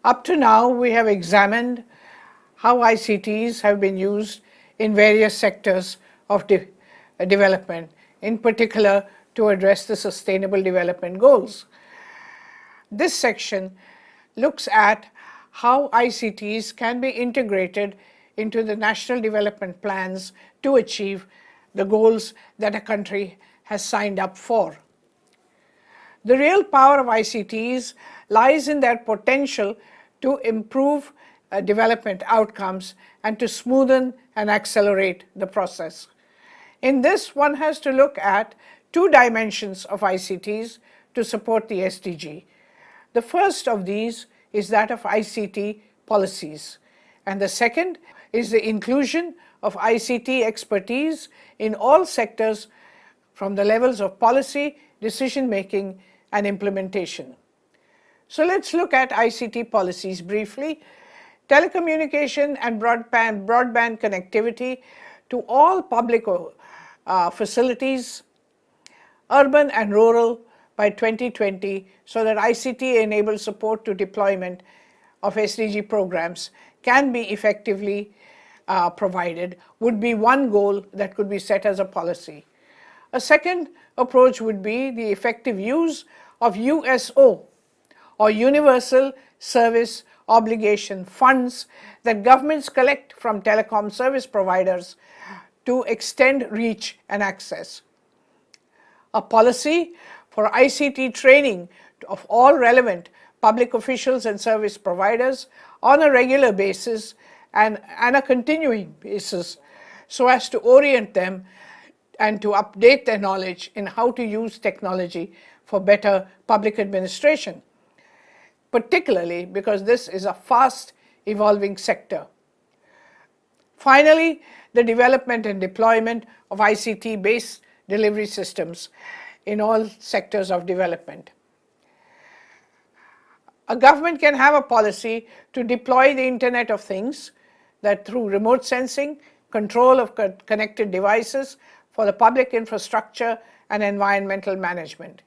Up to now, we have examined how ICTs have been used in various sectors of development, in particular to address the Sustainable Development Goals. This section looks at how ICTs can be integrated into the national development plans to achieve the goals that a country has signed up for. The real power of ICTs lies in their potential to improve development outcomes and to smoothen and accelerate the process. In this, one has to look at two dimensions of ICTs to support the SDG. The first of these is that of ICT policies, and the second is the inclusion of ICT expertise in all sectors from the levels of policy, decision-making, and implementation. So let's look at ICT policies briefly. Telecommunication and broadband connectivity to all public facilities, urban and rural, by 2020, so that ICT-enabled support to deployment of SDG programs can be effectively provided, would be one goal that could be set as a policy. A second approach would be the effective use of USO, or Universal Service Obligation funds, that governments collect from telecom service providers to extend reach and access. A policy for ICT training of all relevant public officials and service providers on a regular basis and a continuing basis, so as to orient them and to update their knowledge in how to use technology for better public administration, particularly because this is a fast evolving sector. Finally, the development and deployment of ICT-based delivery systems in all sectors of development. A government can have a policy to deploy the Internet of Things, that through remote sensing, control of connected devices for the public infrastructure and environmental management.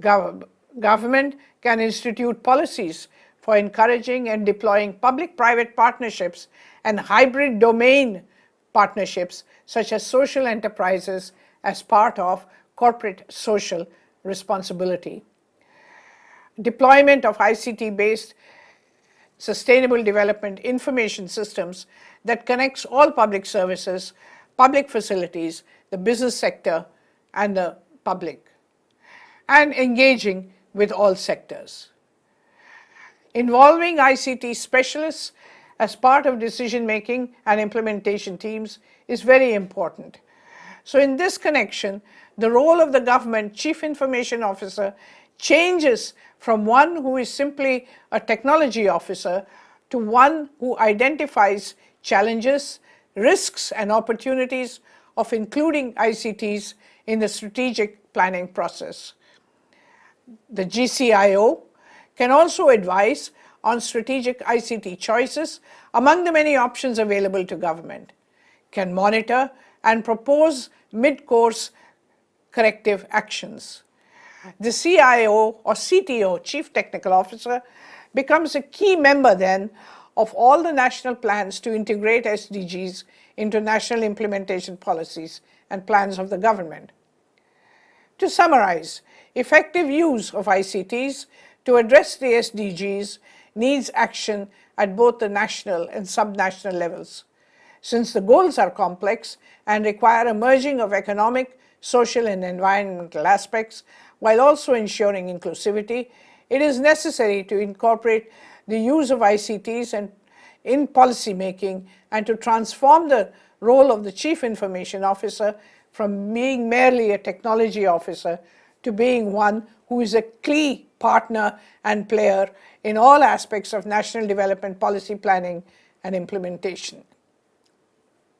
Government can institute policies for encouraging and deploying public-private partnerships and hybrid domain partnerships, such as social enterprises, as part of corporate social responsibility. Deployment of ICT-based sustainable development information systems that connects all public services, public facilities, the business sector, and the public, and engaging with all sectors. Involving ICT specialists as part of decision-making and implementation teams is very important. So in this connection, the role of the government Chief Information Officer changes from one who is simply a technology officer to one who identifies challenges, risks, and opportunities of including ICTs in the strategic planning process. The GCIO can also advise on strategic ICT choices among the many options available to government, can monitor and propose mid-course corrective actions. The CIO or CTO, Chief Technical Officer, becomes a key member then of all the national plans to integrate SDGs into national implementation policies and plans of the government. To summarize, effective use of ICTs to address the SDGs needs action at both the national and subnational levels. Since the goals are complex and require a merging of economic, social, and environmental aspects, while also ensuring inclusivity, it is necessary to incorporate the use of ICTs in policy making and to transform the role of the Chief Information Officer from being merely a technology officer to being one who is a key partner and player in all aspects of national development policy planning and implementation.